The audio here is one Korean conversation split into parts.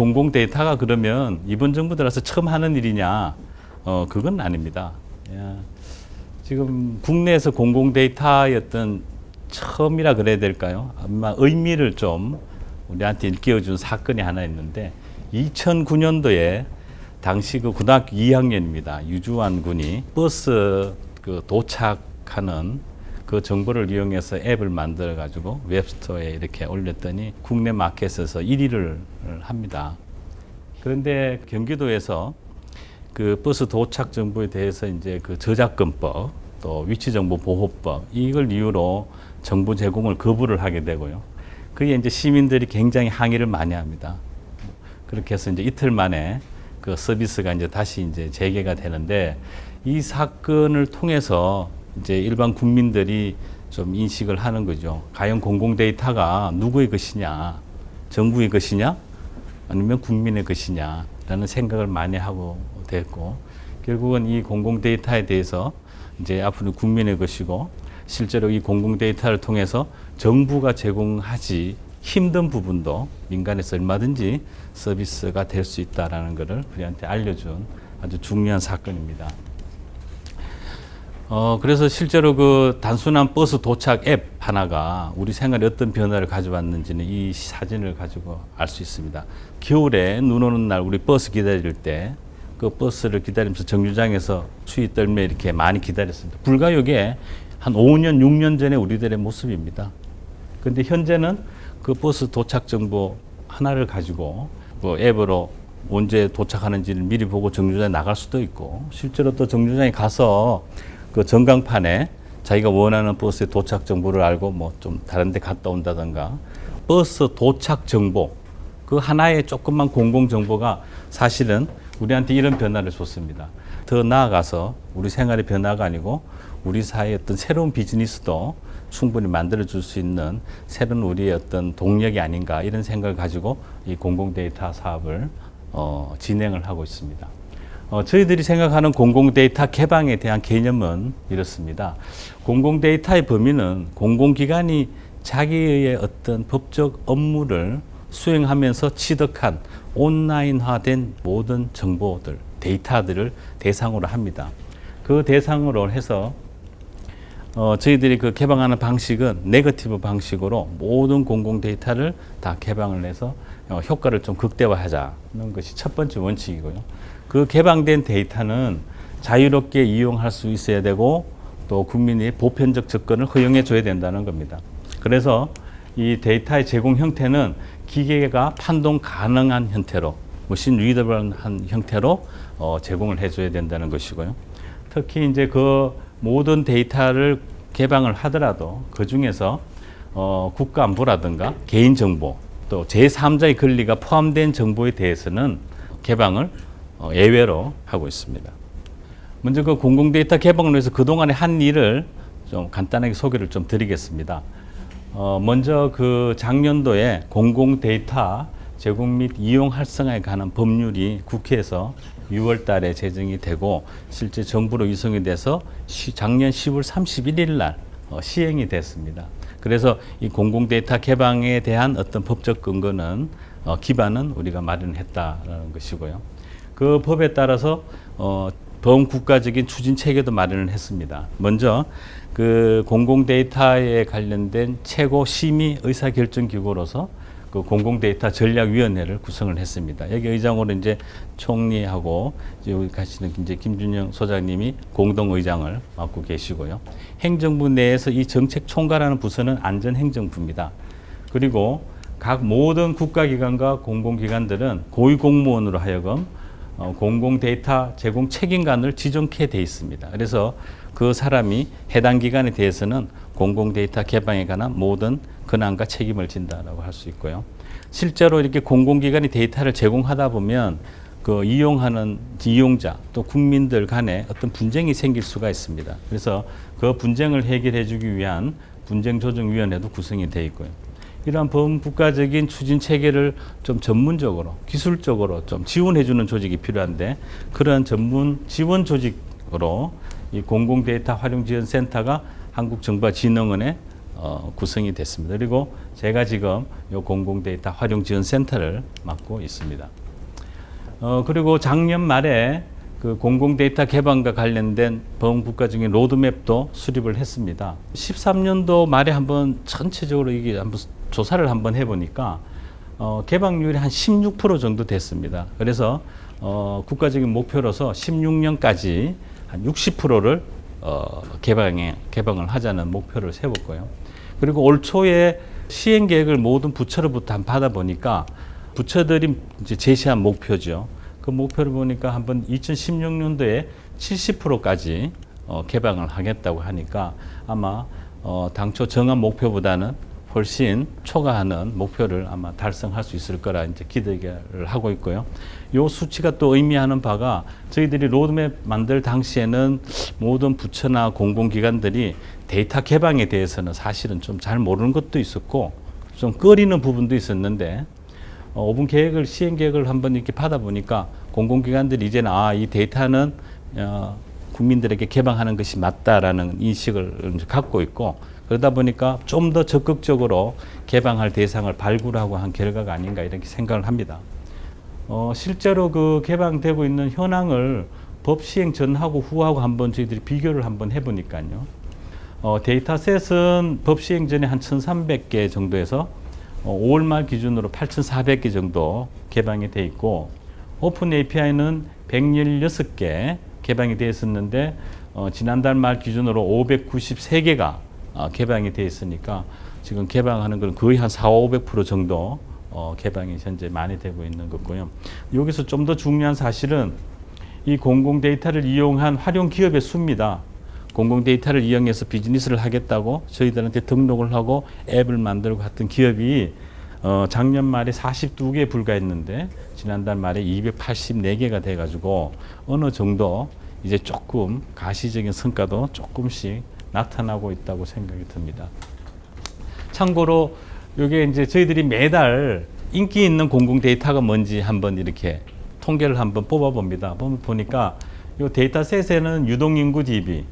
공공 데이터가 그러면 이번 정부 들어서 처음 하는 일이냐? 그건 아닙니다. 예. 지금 국내에서 공공 데이터의 어떤 처음이라 그래야 될까요? 아마 의미를 좀 우리한테 일깨워준 사건이 하나 있는데 2009년도에 당시 그 고등학교 2학년입니다. 유주환 군이 버스 그 도착하는 그 정보를 이용해서 앱을 만들어 가지고 웹스토어에 이렇게 올렸더니 국내 마켓에서 1위를 합니다. 그런데 경기도에서 그 버스 도착 정보에 대해서 이제 그 저작권법 또 위치정보 보호법 이걸 이유로 정보 제공을 거부를 하게 되고요. 그게 이제 시민들이 굉장히 항의를 많이 합니다. 그렇게 해서 이제 이틀 만에 그 서비스가 이제 다시 이제 재개가 되는데 이 사건을 통해서 이제 일반 국민들이 좀 인식을 하는 거죠. 과연 공공 데이터가 누구의 것이냐, 정부의 것이냐, 아니면 국민의 것이냐라는 생각을 많이 하고 됐고, 결국은 이 공공 데이터에 대해서 이제 앞으로 국민의 것이고, 실제로 이 공공 데이터를 통해서 정부가 제공하지 힘든 부분도 민간에서 얼마든지 서비스가 될 수 있다라는 것을 우리한테 알려준 아주 중요한 사건입니다. 그래서 실제로 그 단순한 버스 도착 앱 하나가 우리 생활에 어떤 변화를 가져왔는지는 이 사진을 가지고 알 수 있습니다. 겨울에 눈 오는 날 우리 버스 기다릴 때 그 버스를 기다리면서 정류장에서 추위 떨며 이렇게 많이 기다렸습니다. 불과 이게 한 5년, 6년 전에 우리들의 모습입니다. 그런데 현재는 그 버스 도착 정보 하나를 가지고 그 앱으로 언제 도착하는지를 미리 보고 정류장에 나갈 수도 있고, 실제로 또 정류장에 가서 그 전광판에 자기가 원하는 버스의 도착 정보를 알고 뭐 좀 다른 데 갔다 온다든가, 버스 도착 정보 그 하나의 조그만 공공 정보가 사실은 우리한테 이런 변화를 줬습니다. 더 나아가서 우리 생활의 변화가 아니고 우리 사회의 어떤 새로운 비즈니스도 충분히 만들어 줄 수 있는 새로운 우리의 어떤 동력이 아닌가, 이런 생각을 가지고 이 공공 데이터 사업을 진행을 하고 있습니다. 저희들이 생각하는 공공 데이터 개방에 대한 개념은 이렇습니다. 공공 데이터의 범위는 공공기관이 자기의 어떤 법적 업무를 수행하면서 취득한 온라인화된 모든 정보들, 데이터들을 대상으로 합니다. 그 대상으로 해서 저희들이 그 개방하는 방식은 네거티브 방식으로 모든 공공 데이터를 다 개방을 해서 효과를 좀 극대화하자는 것이 첫 번째 원칙이고요. 그 개방된 데이터는 자유롭게 이용할 수 있어야 되고 또 국민이 보편적 접근을 허용해 줘야 된다는 겁니다. 그래서 이 데이터의 제공 형태는 기계가 판독 가능한 형태로, 머신 리더블한 형태로 제공을 해줘야 된다는 것이고요. 특히 이제 그 모든 데이터를 개방을 하더라도 그 중에서 국가안보라든가 개인정보 또 제3자의 권리가 포함된 정보에 대해서는 개방을 예외로 하고 있습니다. 먼저 그 공공데이터 개방을 위해서 그동안에 한 일을 좀 간단하게 소개를 좀 드리겠습니다. 먼저 그 작년도에 공공데이터 제공 및 이용 활성화에 관한 법률이 국회에서 6월 달에 제정이 되고 실제 정부로 이송이 돼서 작년 10월 31일 날 시행이 됐습니다. 그래서 이 공공데이터 개방에 대한 어떤 법적 근거는 기반은 우리가 마련했다라는 것이고요. 그 법에 따라서 범국가적인 추진 체계도 마련을 했습니다. 먼저 그 공공데이터에 관련된 최고 심의 의사결정기구로서 그 공공데이터 전략위원회를 구성을 했습니다. 여기 의장으로 이제 총리하고 여기 가시는 이제 김준영 소장님이 공동의장을 맡고 계시고요. 행정부 내에서 이 정책 총괄하는 부서는 안전행정부입니다. 그리고 각 모든 국가기관과 공공기관들은 고위공무원으로 하여금 공공데이터 제공 책임관을 지정케 돼 있습니다. 그래서 그 사람이 해당 기관에 대해서는 공공데이터 개방에 관한 모든 권한과 책임을 진다라고 할 수 있고요. 실제로 이렇게 공공기관이 데이터를 제공하다 보면 그 이용하는 이용자 또 국민들 간에 어떤 분쟁이 생길 수가 있습니다. 그래서 그 분쟁을 해결해 주기 위한 분쟁조정위원회도 구성이 되어 있고요. 이러한 범국가적인 추진 체계를 좀 전문적으로 기술적으로 좀 지원해 주는 조직이 필요한데, 그러한 전문 지원 조직으로 이 공공데이터 활용지원센터가 한국정보진흥원에 구성이 됐습니다. 그리고 제가 지금 이 공공데이터 활용지원센터를 맡고 있습니다. 그리고 작년 말에 그 공공데이터 개방과 관련된 범국가적인 로드맵도 수립을 했습니다. 13년도 말에 한번 전체적으로 이게 한번 조사를 한번 해보니까 개방률이 한 16% 정도 됐습니다. 그래서 국가적인 목표로서 16년까지 한 60%를 개방을 하자는 목표를 세웠고요. 그리고 올 초에 시행 계획을 모든 부처로부터 한번 받아보니까 부처들이 이제 제시한 목표죠. 그 목표를 보니까 한번 2016년도에 70%까지 개방을 하겠다고 하니까 아마 당초 정한 목표보다는 훨씬 초과하는 목표를 아마 달성할 수 있을 거라 이제 기대를 하고 있고요. 이 수치가 또 의미하는 바가 저희들이 로드맵 만들 당시에는 모든 부처나 공공기관들이 데이터 개방에 대해서는 사실은 좀 잘 모르는 것도 있었고 좀 꺼리는 부분도 있었는데 5분 계획을 시행 계획을 한번 이렇게 받아보니까 공공기관들이 이제는 이 데이터는 국민들에게 개방하는 것이 맞다라는 인식을 갖고 있고 그러다 보니까 좀 더 적극적으로 개방할 대상을 발굴하고 한 결과가 아닌가 이렇게 생각을 합니다. 실제로 그 개방되고 있는 현황을 법 시행 전하고 후하고 한번 저희들이 비교를 한번 해보니까요. 데이터셋은 법 시행 전에 한 1,300개 정도에서 5월 말 기준으로 8,400개 정도 개방이 돼 있고 오픈 API는 116개 개방이 되어 있었는데 지난달 말 기준으로 593개가 개방이 되어 있으니까 지금 개방하는 건 거의 한 400~500% 정도 개방이 현재 많이 되고 있는 거고요. 여기서 좀 더 중요한 사실은 이 공공 데이터를 이용한 활용 기업의 수입니다. 공공 데이터를 이용해서 비즈니스를 하겠다고 저희들한테 등록을 하고 앱을 만들고 했던 기업이 작년 말에 42개에 불과했는데 지난달 말에 284개가 돼가지고 어느 정도 이제 조금 가시적인 성과도 조금씩 나타나고 있다고 생각이 듭니다. 참고로 이게 이제 저희들이 매달 인기 있는 공공 데이터가 뭔지 한번 이렇게 통계를 한번 뽑아봅니다. 보니까 이 데이터셋에는 유동인구 DB,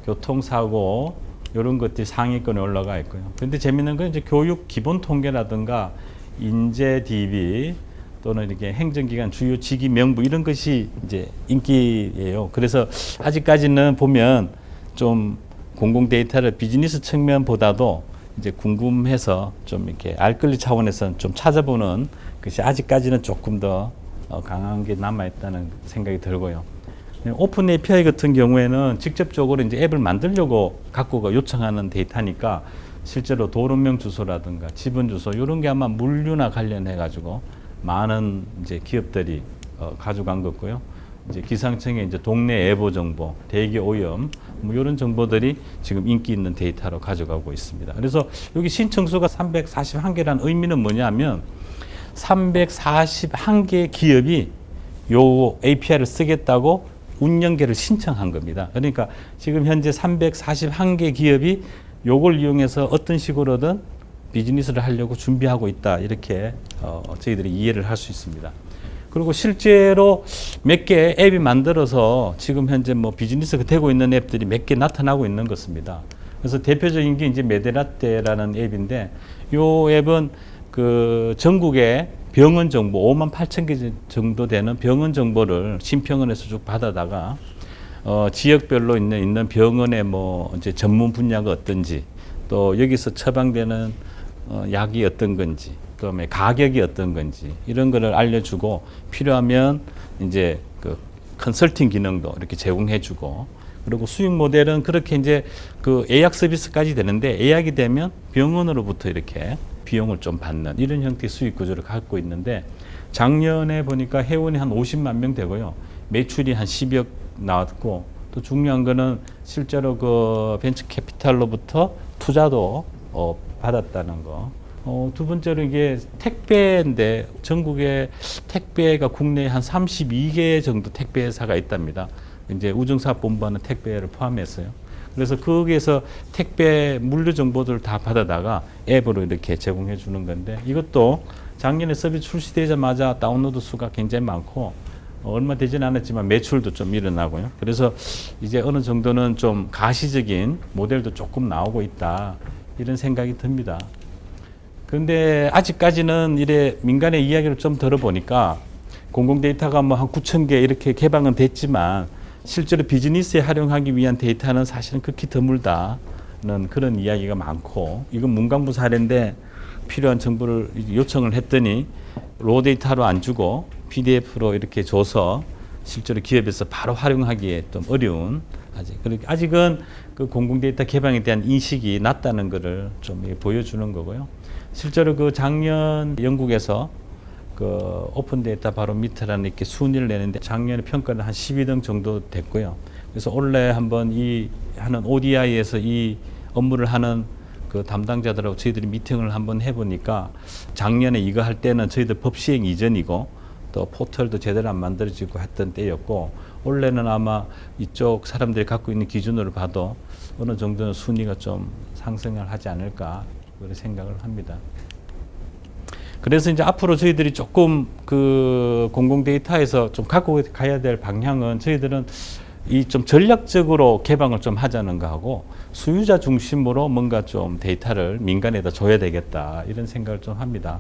교통사고 이런 것들이 상위권에 올라가 있고요. 그런데 재밌는 건 이제 교육 기본 통계라든가 인재 DB 또는 이렇게 행정기관 주요 직위 명부 이런 것이 이제 인기예요. 그래서 아직까지는 보면 좀 공공 데이터를 비즈니스 측면보다도 이제 궁금해서 좀 이렇게 알 권리 차원에서 좀 찾아보는 것이 아직까지는 조금 더 강한 게 남아있다는 생각이 들고요. 오픈 API 같은 경우에는 직접적으로 이제 앱을 만들려고 각국가 요청하는 데이터니까 실제로 도로명 주소라든가 집은 주소 이런 게 아마 물류나 관련해 가지고 많은 이제 기업들이 가져간 거고요. 이제 기상청의 이제 동네 예보 정보, 대기 오염 뭐 이런 정보들이 지금 인기 있는 데이터로 가져가고 있습니다. 그래서 여기 신청수가 341개라는 의미는 뭐냐면 341개 기업이 요 API를 쓰겠다고 운영계를 신청한 겁니다. 그러니까 지금 현재 341개 기업이 요걸 이용해서 어떤 식으로든 비즈니스를 하려고 준비하고 있다. 이렇게 저희들이 이해를 할 수 있습니다. 그리고 실제로 몇 개 앱이 만들어서 지금 현재 뭐 비즈니스가 되고 있는 앱들이 몇 개 나타나고 있는 것입니다. 그래서 대표적인 게 이제 메데라떼라는 앱인데 요 앱은 그 전국의 병원 정보 58,000개 정도 되는 병원 정보를 심평원에서 쭉 받아다가 지역별로 있는 병원의 뭐 이제 전문 분야가 어떤지 또 여기서 처방되는 약이 어떤 건지 그다음에 가격이 어떤 건지 이런 거를 알려주고 필요하면 이제 그 컨설팅 기능도 이렇게 제공해주고 그리고 수익 모델은 그렇게 이제 그 예약 서비스까지 되는데 예약이 되면 병원으로부터 이렇게 비용을 좀 받는 이런 형태의 수익 구조를 갖고 있는데 작년에 보니까 회원이 한 50만 명 되고요. 매출이 한 10억 나왔고 또 중요한 거는 실제로 그 벤처 캐피탈로부터 투자도 받았다는 거. 두 번째로 이게 택배인데 전국에 택배가 국내에 한 32개 정도 택배 회사가 있답니다. 이제 우정사업본부하는 택배를 포함했어요. 그래서 거기에서 택배 물류 정보들을 다 받아다가 앱으로 이렇게 제공해 주는 건데 이것도 작년에 서비스 출시되자마자 다운로드 수가 굉장히 많고 얼마 되지는 않았지만 매출도 좀 일어나고요. 그래서 이제 어느 정도는 좀 가시적인 모델도 조금 나오고 있다. 이런 생각이 듭니다. 그런데 아직까지는 이래 민간의 이야기를 좀 들어보니까 공공 데이터가 뭐 한 9천 개 이렇게 개방은 됐지만 실제로 비즈니스에 활용하기 위한 데이터는 사실은 극히 드물다는 그런 이야기가 많고, 이건 문광부 사례인데 필요한 정보를 요청을 했더니 로 데이터로 안 주고 PDF로 이렇게 줘서 실제로 기업에서 바로 활용하기에 좀 어려운, 아직은 그 공공 데이터 개방에 대한 인식이 낮다는 것을 좀 보여주는 거고요. 실제로 그 작년 영국에서 그 오픈 데이터 바로미터라는 이렇게 순위를 내는데 작년에 평가는 한 12등 정도 됐고요. 그래서 올해 한번 이 하는 ODI에서 이 업무를 하는 그 담당자들하고 저희들이 미팅을 한번 해보니까 작년에 이거 할 때는 저희들 법 시행 이전이고 또 포털도 제대로 안 만들어지고 했던 때였고, 올해는 아마 이쪽 사람들이 갖고 있는 기준으로 봐도 어느 정도는 순위가 좀 상승을 하지 않을까 그런 생각을 합니다. 그래서 이제 앞으로 저희들이 조금 그 공공 데이터에서 좀 갖고 가야 될 방향은 저희들은 이 좀 전략적으로 개방을 좀 하자는 거하고 수요자 중심으로 뭔가 좀 데이터를 민간에다 줘야 되겠다 이런 생각을 좀 합니다.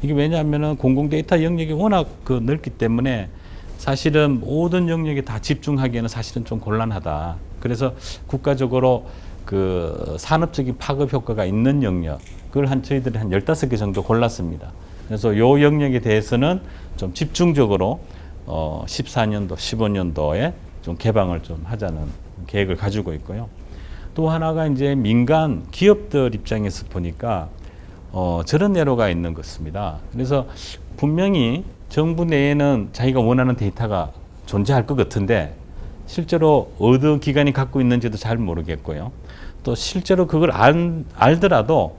이게 왜냐하면은 공공 데이터 영역이 워낙 그 넓기 때문에 사실은 모든 영역에 다 집중하기에는 사실은 좀 곤란하다. 그래서 국가적으로 그 산업적인 파급 효과가 있는 영역, 그걸 저희들이 한 15개 정도 골랐습니다. 그래서 요 영역에 대해서는 좀 집중적으로 14년도, 15년도에 좀 개방을 좀 하자는 계획을 가지고 있고요. 또 하나가 이제 민간 기업들 입장에서 보니까 저런 예로가 있는 것입니다. 그래서 분명히 정부 내에는 자기가 원하는 데이터가 존재할 것 같은데 실제로 어느 기관이 갖고 있는지도 잘 모르겠고요. 또 실제로 그걸 알더라도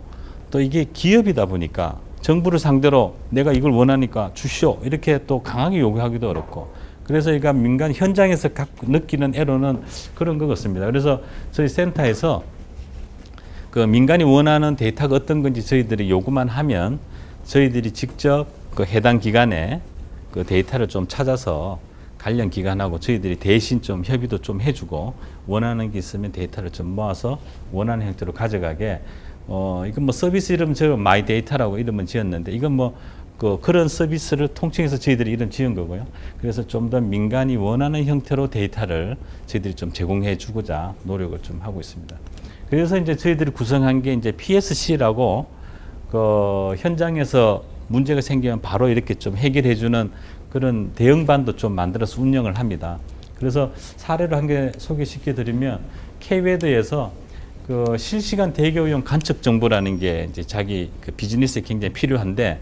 또 이게 기업이다 보니까 정부를 상대로 내가 이걸 원하니까 주시오 이렇게 또 강하게 요구하기도 어렵고, 그래서 그러니까 민간 현장에서 느끼는 애로는 그런 것 같습니다. 그래서 저희 센터에서 그 민간이 원하는 데이터가 어떤 건지 저희들이 요구만 하면 저희들이 직접 그 해당 기관에 그 데이터를 좀 찾아서 관련 기관하고 저희들이 대신 좀 협의도 좀 해주고 원하는 게 있으면 데이터를 좀 모아서 원하는 형태로 가져가게, 이건 뭐 서비스 이름 저 마이 데이터라고 이름은 지었는데 이건 뭐 그런 서비스를 통칭해서 저희들이 이름 지은 거고요. 그래서 좀 더 민간이 원하는 형태로 데이터를 저희들이 좀 제공해 주고자 노력을 좀 하고 있습니다. 그래서 이제 저희들이 구성한 게 이제 PSC라고 그 현장에서 문제가 생기면 바로 이렇게 좀 해결해 주는 그런 대응반도 좀 만들어서 운영을 합니다. 그래서 사례로 한 개 소개시켜 드리면 K웨드에서 그 실시간 대기오염 간척 정보라는 게 이제 자기 그 비즈니스에 굉장히 필요한데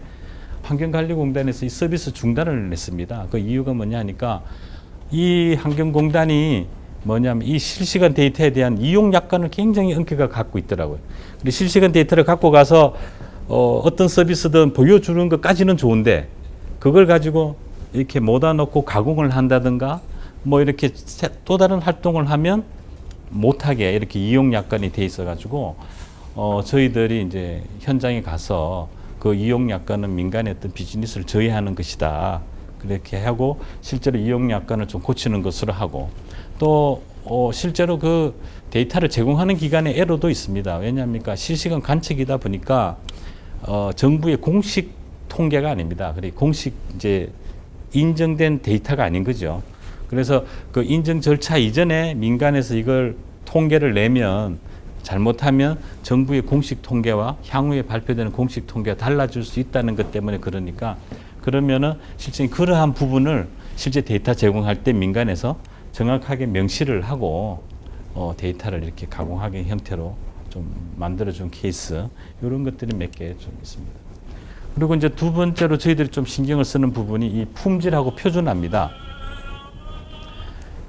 환경관리공단에서 이 서비스 중단을 했습니다. 그 이유가 뭐냐 하니까 이 환경공단이 뭐냐면 이 실시간 데이터에 대한 이용 약관을 굉장히 엄격하게 갖고 있더라고요. 근데 실시간 데이터를 갖고 가서 어떤 서비스든 보여주는 것까지는 좋은데 그걸 가지고 이렇게 모아 놓고 가공을 한다든가 뭐 이렇게 또 다른 활동을 하면 못하게 이렇게 이용 약관이 돼 있어 가지고 저희들이 이제 현장에 가서 그 이용 약관은 민간의 어떤 비즈니스를 저해하는 것이다. 그렇게 하고 실제로 이용 약관을 좀 고치는 것으로 하고 또 실제로 그 데이터를 제공하는 기관의 애로도 있습니다. 왜냐합니까? 실시간 관측이다 보니까 정부의 공식 통계가 아닙니다. 그리고 공식 이제 인정된 데이터가 아닌 거죠. 그래서 그 인정 절차 이전에 민간에서 이걸 통계를 내면 잘못하면 정부의 공식 통계와 향후에 발표되는 공식 통계가 달라질 수 있다는 것 때문에 그러니까 그러면은 실제 그러한 부분을 실제 데이터 제공할 때 민간에서 정확하게 명시를 하고 데이터를 이렇게 가공하게 형태로 좀 만들어준 케이스 이런 것들이 몇 개 좀 있습니다. 그리고 이제 두 번째로 저희들이 좀 신경을 쓰는 부분이 이 품질하고 표준화입니다.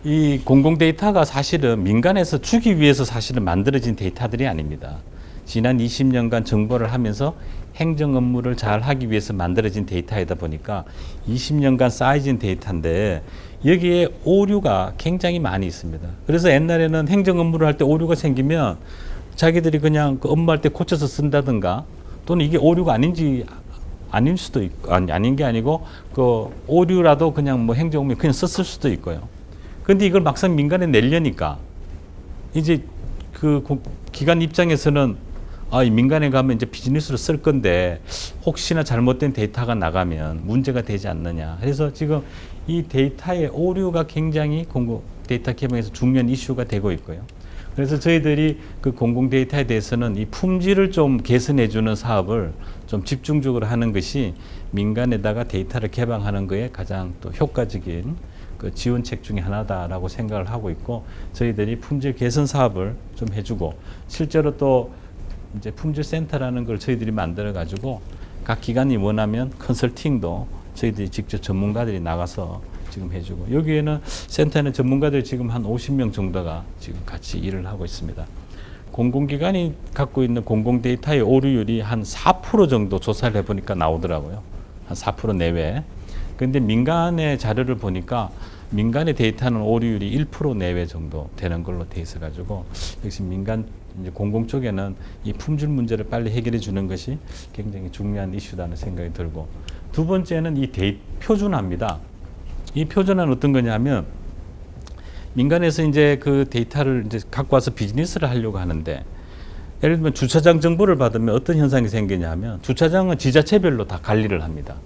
이 공공 데이터가 사실은 민간에서 주기 위해서 사실은 만들어진 데이터들이 아닙니다. 지난 20년간 정보를 하면서 행정 업무를 잘 하기 위해서 만들어진 데이터이다 보니까 20년간 쌓여진 데이터인데 여기에 오류가 굉장히 많이 있습니다. 그래서 옛날에는 행정 업무를 할 때 오류가 생기면 자기들이 그냥 그 업무할 때 고쳐서 쓴다든가 또는 이게 오류가 아닐 수도 있고 아닌 게 아니고 그 오류라도 그냥 뭐 행정 업무에 그냥 썼을 수도 있고요. 근데 이걸 막상 민간에 내려니까 이제 그 기관 입장에서는 이 민간에 가면 이제 비즈니스로 쓸 건데 혹시나 잘못된 데이터가 나가면 문제가 되지 않느냐. 그래서 지금 이 데이터의 오류가 굉장히 공공 데이터 개방에서 중요한 이슈가 되고 있고요. 그래서 저희들이 그 공공 데이터에 대해서는 이 품질을 좀 개선해 주는 사업을 좀 집중적으로 하는 것이 민간에다가 데이터를 개방하는 거에 가장 또 효과적인 그 지원책 중에 하나다라고 생각을 하고 있고, 저희들이 품질 개선 사업을 좀 해주고, 실제로 또 이제 품질 센터라는 걸 저희들이 만들어 가지고 각 기관이 원하면 컨설팅도 저희들이 직접 전문가들이 나가서 지금 해주고, 여기에는 센터에는 전문가들이 지금 한 50명 정도가 지금 같이 일을 하고 있습니다. 공공기관이 갖고 있는 공공 데이터의 오류율이 한 4% 정도 조사를 해보니까 나오더라고요. 한 4% 내외. 그런데 민간의 자료를 보니까 민간의 데이터는 오류율이 1% 내외 정도 되는 걸로 돼 있어 가지고, 역시 민간 이제 공공 쪽에는 이 품질 문제를 빨리 해결해 주는 것이 굉장히 중요한 이슈다는 생각이 들고, 두 번째는 이 표준화입니다. 이 표준화는 어떤 거냐면, 민간에서 이제 그 데이터를 이제 갖고 와서 비즈니스를 하려고 하는데, 예를 들면 주차장 정보를 받으면 어떤 현상이 생기냐면, 주차장은 지자체별로 다 관리를 합니다.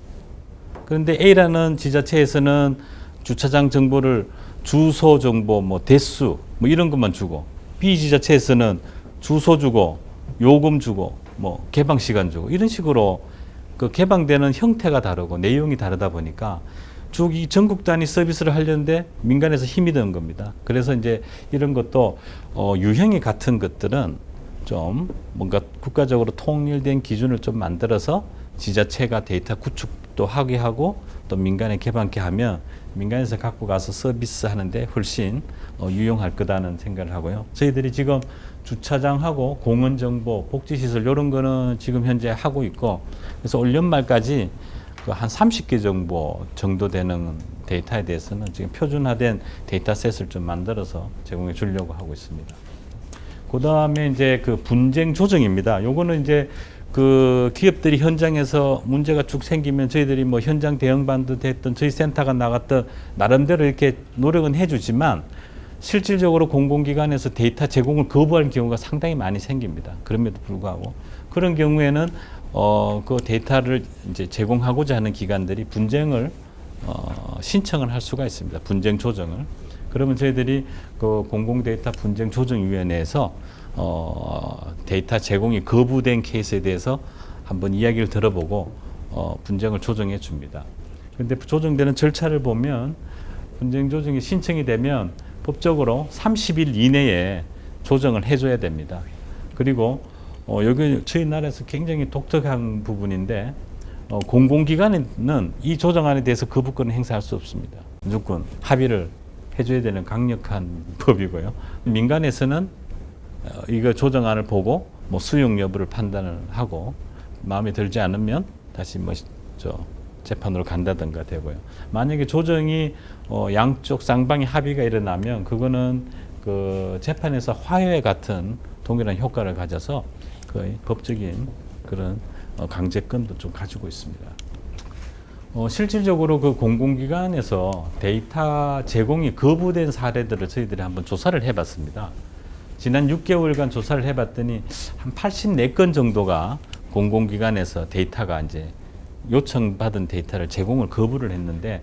그런데 A라는 지자체에서는 주차장 정보를 주소 정보, 뭐 대수, 뭐 이런 것만 주고, B 지자체에서는 주소 주고, 요금 주고, 뭐 개방 시간 주고, 이런 식으로 그 개방되는 형태가 다르고 내용이 다르다 보니까 쭉 이 전국 단위 서비스를 하려는데 민간에서 힘이 드는 겁니다. 그래서 이제 이런 것도 유형이 같은 것들은 좀 뭔가 국가적으로 통일된 기준을 좀 만들어서 지자체가 데이터 구축도 하게 하고 또 민간에 개방케 하면 민간에서 갖고 가서 서비스 하는데 훨씬 유용할 거다는 생각을 하고요. 저희들이 지금 주차장하고 공원 정보, 복지시설 이런 거는 지금 현재 하고 있고, 그래서 올 연말까지 그 한 30개 정도 되는 데이터에 대해서는 지금 표준화된 데이터셋을 좀 만들어서 제공해 주려고 하고 있습니다. 그 다음에 이제 그 분쟁 조정입니다. 요거는 이제 그 기업들이 현장에서 문제가 쭉 생기면 저희들이 뭐 현장 대응반도 됐던 저희 센터가 나갔던 나름대로 이렇게 노력은 해주지만 실질적으로 공공기관에서 데이터 제공을 거부하는 경우가 상당히 많이 생깁니다. 그럼에도 불구하고 그런 경우에는 그 데이터를 이제 제공하고자 하는 기관들이 분쟁을 신청을 할 수가 있습니다. 분쟁 조정을. 그러면 저희들이 그 공공데이터 분쟁조정위원회에서 데이터 제공이 거부된 케이스에 대해서 한번 이야기를 들어보고 분쟁을 조정해 줍니다. 그런데 조정되는 절차를 보면 분쟁 조정이 신청이 되면 법적으로 30일 이내에 조정을 해줘야 됩니다. 그리고 여기 저희 나라에서 굉장히 독특한 부분인데 공공기관은 이 조정안에 대해서 거부권을 행사할 수 없습니다. 무조건 합의를 해줘야 되는 강력한 법이고요. 민간에서는 이거 조정안을 보고 뭐 수용 여부를 판단을 하고 마음에 들지 않으면 다시 뭐 재판으로 간다든가 되고요. 만약에 조정이 양쪽 쌍방의 합의가 일어나면 그거는 그 재판에서 화해 같은 동일한 효과를 가져서 거의 법적인 그런 강제권도 좀 가지고 있습니다. 실질적으로 그 공공기관에서 데이터 제공이 거부된 사례들을 저희들이 한번 조사를 해봤습니다. 지난 6개월간 조사를 해봤더니 한 84건 정도가 공공기관에서 데이터가 이제 요청받은 데이터를 제공을 거부를 했는데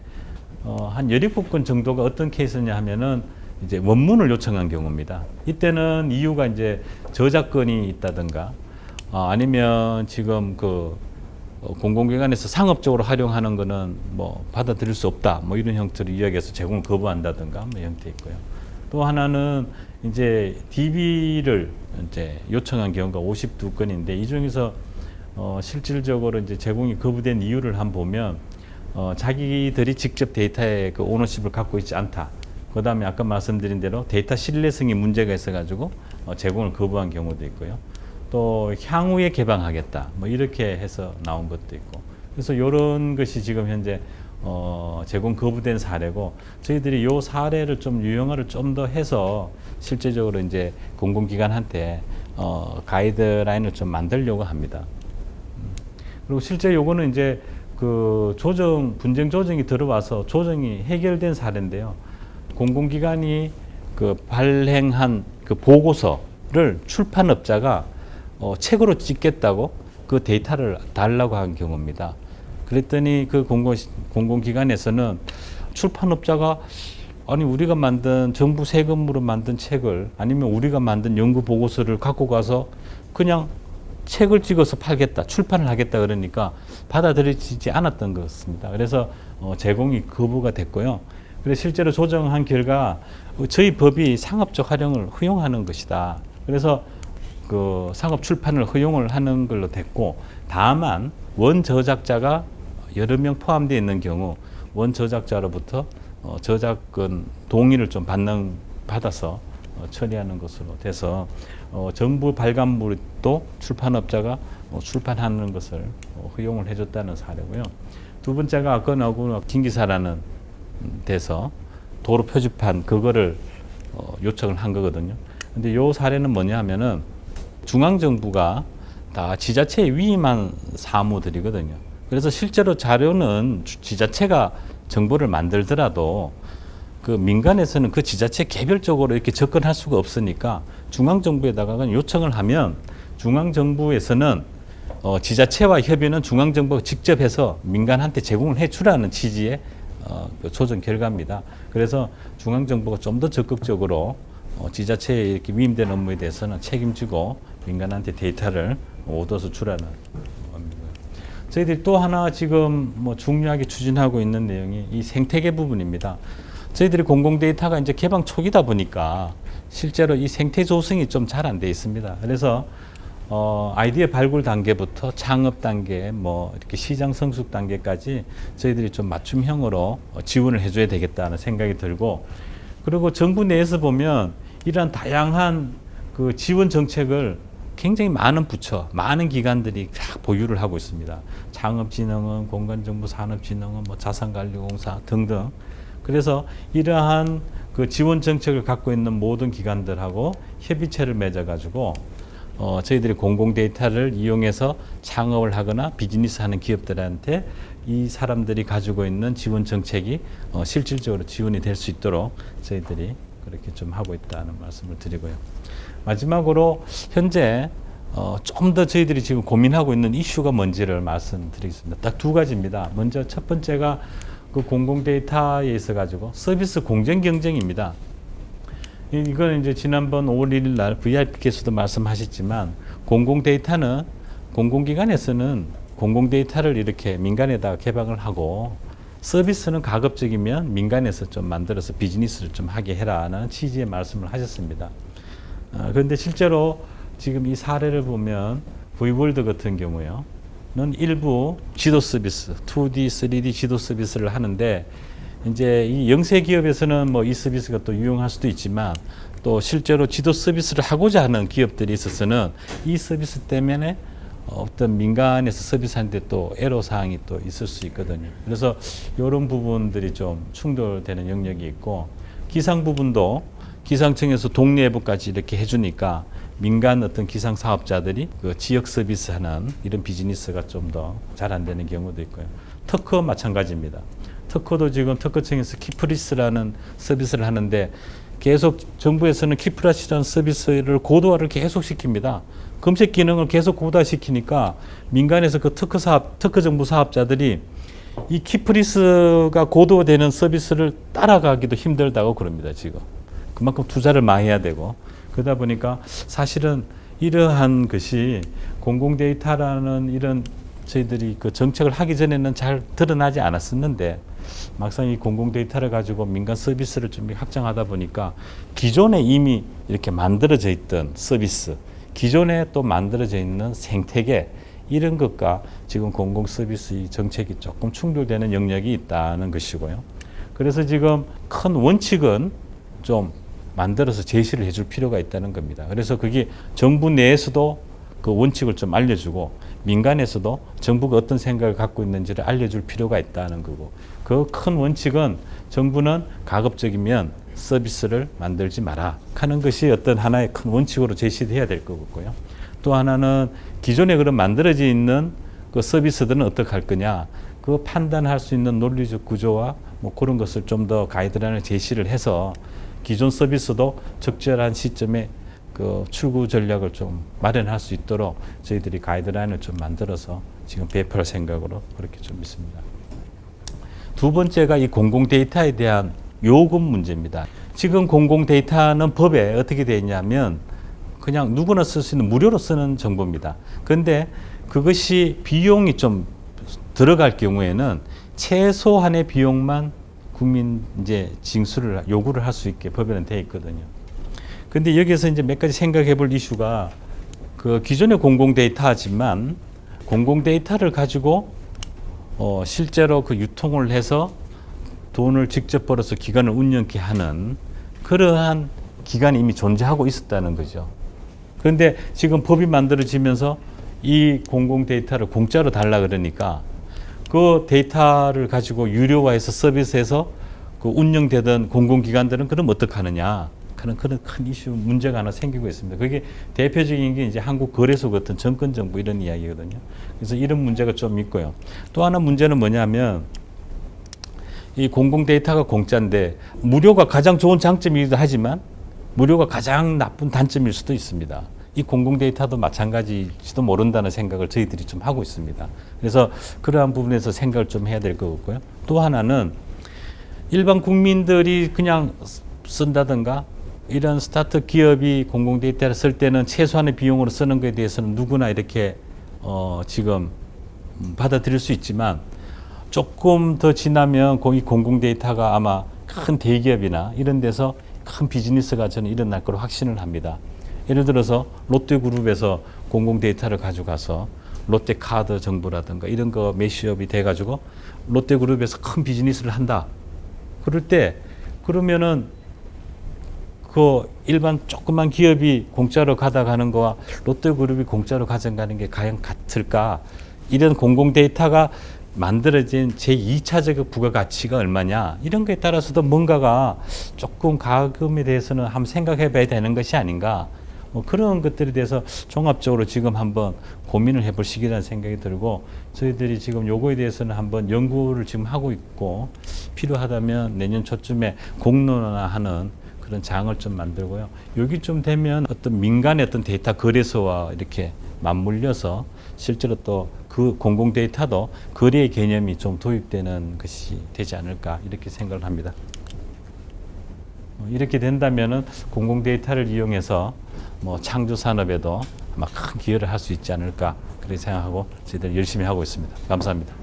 한 17건 정도가 어떤 케이스냐 하면은 이제 원문을 요청한 경우입니다. 이때는 이유가 이제 저작권이 있다든가 아니면 지금 그 공공기관에서 상업적으로 활용하는 거는 뭐 받아들일 수 없다 뭐 이런 형태로 이야기해서 제공을 거부한다든가 뭐 형태 있고요. 또 하나는 이제 DB를 이제 요청한 경우가 52건인데 이 중에서 실질적으로 이제 제공이 거부된 이유를 한번 보면 자기들이 직접 데이터의 그 오너십을 갖고 있지 않다. 그 다음에 아까 말씀드린 대로 데이터 신뢰성이 문제가 있어가지고 제공을 거부한 경우도 있고요. 또 향후에 개방하겠다. 뭐 이렇게 해서 나온 것도 있고. 그래서 이런 것이 지금 현재 제공 거부된 사례고 저희들이 이 사례를 좀 유형화를 좀 더 해서 실제적으로 이제 공공기관한테 가이드라인을 좀 만들려고 합니다. 그리고 실제 요거는 이제 그 분쟁 조정이 들어와서 조정이 해결된 사례인데요. 공공기관이 그 발행한 그 보고서를 출판업자가 책으로 찍겠다고 그 데이터를 달라고 한 경우입니다. 그랬더니 그 공공기관에서는 출판업자가 아니 우리가 만든 정부 세금으로 만든 책을 아니면 우리가 만든 연구 보고서를 갖고 가서 그냥 책을 찍어서 팔겠다, 출판을 하겠다 그러니까 받아들여지지 않았던 것 같습니다. 그래서 제공이 거부가 됐고요. 그래서 실제로 조정한 결과 저희 법이 상업적 활용을 허용하는 것이다. 그래서 그 상업 출판을 허용을 하는 걸로 됐고, 다만 원 저작자가 여러 명 포함되어 있는 경우 원 저작자로부터 저작권 동의를 좀 받아서 처리하는 것으로 돼서 정부 발간물도 출판업자가 출판하는 것을 허용을 해줬다는 사례고요. 두 번째가 아까 나오고 김기사라는 데서 도로 표지판 그거를 요청을 한 거거든요. 근데 요 사례는 뭐냐 하면은 중앙정부가 다 지자체에 위임한 사무들이거든요. 그래서 실제로 자료는 지자체가 정보를 만들더라도 그 민간에서는 그 지자체 개별적으로 이렇게 접근할 수가 없으니까 중앙정부에다가 요청을 하면 중앙정부에서는 지자체와 협의는 중앙정부가 직접 해서 민간한테 제공을 해주라는 취지의 그 조정 결과입니다. 그래서 중앙정부가 좀 더 적극적으로 지자체에 이렇게 위임된 업무에 대해서는 책임지고 민간한테 데이터를 얻어서 주라는 겁니다. 저희들이 또 하나 지금 중요하게 추진하고 있는 내용이 이 생태계 부분입니다. 저희들이 공공 데이터가 이제 개방 초기다 보니까 실제로 이 생태 조성이 좀 잘 안 돼 있습니다. 그래서 아이디어 발굴 단계부터 창업 단계, 이렇게 시장 성숙 단계까지 저희들이 좀 맞춤형으로 지원을 해줘야 되겠다는 생각이 들고, 그리고 정부 내에서 보면 이러한 다양한 그 지원 정책을 굉장히 많은 부처, 많은 기관들이 다 보유를 하고 있습니다. 창업진흥원, 공간정보산업진흥원, 자산관리공사 등등. 그래서 이러한 그 지원 정책을 갖고 있는 모든 기관들하고 협의체를 맺어가지고 저희들이 공공 데이터를 이용해서 창업을 하거나 비즈니스하는 기업들한테 이 사람들이 가지고 있는 지원 정책이 실질적으로 지원이 될 수 있도록 저희들이 그렇게 좀 하고 있다는 말씀을 드리고요. 마지막으로 현재 좀 더 저희들이 지금 고민하고 있는 이슈가 뭔지를 말씀드리겠습니다. 딱 두 가지입니다. 먼저 첫 번째가 그 공공 데이터에 있어 가지고 서비스 공정 경쟁입니다. 이거는 이제 지난번 5월 1일 날 VIP께서도 말씀하셨지만 공공 데이터는 공공기관에서는 공공 데이터를 이렇게 민간에다 개방을 하고 서비스는 가급적이면 민간에서 좀 만들어서 비즈니스를 좀 하게 해라는 취지의 말씀을 하셨습니다. 그런데 실제로 지금 이 사례를 보면 V월드 같은 경우요. 는 일부 지도 서비스, 2D, 3D 지도 서비스를 하는데 이제 이 영세 기업에서는 이 서비스가 또 유용할 수도 있지만 또 실제로 지도 서비스를 하고자 하는 기업들이 있어서는 이 서비스 때문에 어떤 민간에서 서비스하는데 또 애로사항이 또 있을 수 있거든요. 그래서 이런 부분들이 좀 충돌되는 영역이 있고, 기상 부분도 기상청에서 동네부까지 이렇게 해주니까 민간 어떤 기상 사업자들이 그 지역 서비스 하는 이런 비즈니스가 좀 더 잘 안 되는 경우도 있고요. 특허 마찬가지입니다. 특허도 지금 특허청에서 키프리스라는 서비스를 하는데 계속 정부에서는 키프리스라는 서비스를 고도화를 계속 시킵니다. 검색 기능을 계속 고도화시키니까 민간에서 그 특허 정부 사업자들이 이 키프리스가 고도화되는 서비스를 따라가기도 힘들다고 그럽니다. 지금 그만큼 투자를 많이 해야 되고, 그러다 보니까 사실은 이러한 것이 공공 데이터라는 이런 저희들이 그 정책을 하기 전에는 잘 드러나지 않았었는데 막상 이 공공 데이터를 가지고 민간 서비스를 좀 확장하다 보니까 기존에 이미 이렇게 만들어져 있던 서비스, 기존에 또 만들어져 있는 생태계, 이런 것과 지금 공공 서비스 정책이 조금 충돌되는 영역이 있다는 것이고요. 그래서 지금 큰 원칙은 좀 만들어서 제시를 해줄 필요가 있다는 겁니다. 그래서 그게 정부 내에서도 그 원칙을 좀 알려주고 민간에서도 정부가 어떤 생각을 갖고 있는지를 알려줄 필요가 있다는 거고, 그 큰 원칙은 정부는 가급적이면 서비스를 만들지 마라 하는 것이 어떤 하나의 큰 원칙으로 제시해야 될 거고요. 또 하나는 기존에 그런 만들어져 있는 그 서비스들은 어떻게 할 거냐, 그 판단할 수 있는 논리적 구조와 그런 것을 좀 더 가이드라인을 제시를 해서 기존 서비스도 적절한 시점에 그 출구 전략을 좀 마련할 수 있도록 저희들이 가이드라인을 좀 만들어서 지금 배포할 생각으로 그렇게 좀 있습니다. 두 번째가 이 공공 데이터에 대한 요금 문제입니다. 지금 공공 데이터는 법에 어떻게 되어 있냐면 그냥 누구나 쓸 수 있는 무료로 쓰는 정보입니다. 그런데 그것이 비용이 좀 들어갈 경우에는 최소한의 비용만 국민 이제 징수를 요구를 할 수 있게 법에는 되어 있거든요. 근데 여기서 이제 몇 가지 생각해 볼 이슈가 그 기존의 공공 데이터지만 공공 데이터를 가지고 실제로 그 유통을 해서 돈을 직접 벌어서 기관을 운영케 하는 그러한 기관이 이미 존재하고 있었다는 거죠. 그런데 지금 법이 만들어지면서 이 공공 데이터를 공짜로 달라 그러니까 그 데이터를 가지고 유료화해서 서비스해서 그 운영되던 공공기관들은 그럼 어떡하느냐. 그런 큰 이슈, 문제가 하나 생기고 있습니다. 그게 대표적인 게 이제 한국거래소 같은 정권정보 이런 이야기거든요. 그래서 이런 문제가 좀 있고요. 또 하나 문제는 뭐냐면 이 공공 데이터가 공짜인데 무료가 가장 좋은 장점이기도 하지만 무료가 가장 나쁜 단점일 수도 있습니다. 이 공공 데이터도 마찬가지일지도 모른다는 생각을 저희들이 좀 하고 있습니다. 그래서 그러한 부분에서 생각을 좀 해야 될 것 같고요. 또 하나는 일반 국민들이 그냥 쓴다든가 이런 스타트 기업이 공공 데이터를 쓸 때는 최소한의 비용으로 쓰는 것에 대해서는 누구나 이렇게 지금 받아들일 수 있지만 조금 더 지나면 이 공공 데이터가 아마 큰 대기업이나 이런 데서 큰 비즈니스가 저는 일어날 거로 확신을 합니다. 예를 들어서 롯데그룹에서 공공 데이터를 가져가서 롯데카드 정보라든가 이런 거 매시업이 돼가지고 롯데그룹에서 큰 비즈니스를 한다. 그럴 때 그러면은 그 일반 조그만 기업이 공짜로 가져가는 거와 롯데그룹이 공짜로 가져가는 게 과연 같을까? 이런 공공 데이터가 만들어진 제2차적 부가가치가 얼마냐? 이런 거에 따라서도 뭔가가 조금 가금에 대해서는 한번 생각해 봐야 되는 것이 아닌가? 뭐 그런 것들에 대해서 종합적으로 지금 한번 고민을 해볼 시기라는 생각이 들고 저희들이 지금 요거에 대해서는 한번 연구를 지금 하고 있고 필요하다면 내년 초쯤에 공론화하는 그런 장을 좀 만들고요. 여기 좀 되면 어떤 민간의 어떤 데이터 거래소와 이렇게 맞물려서 실제로 또 그 공공 데이터도 거래의 개념이 좀 도입되는 것이 되지 않을까 이렇게 생각을 합니다. 이렇게 된다면은 공공 데이터를 이용해서 뭐 창조 산업에도 아마 큰 기여를 할 수 있지 않을까 그렇게 생각하고 저희들 열심히 하고 있습니다. 감사합니다.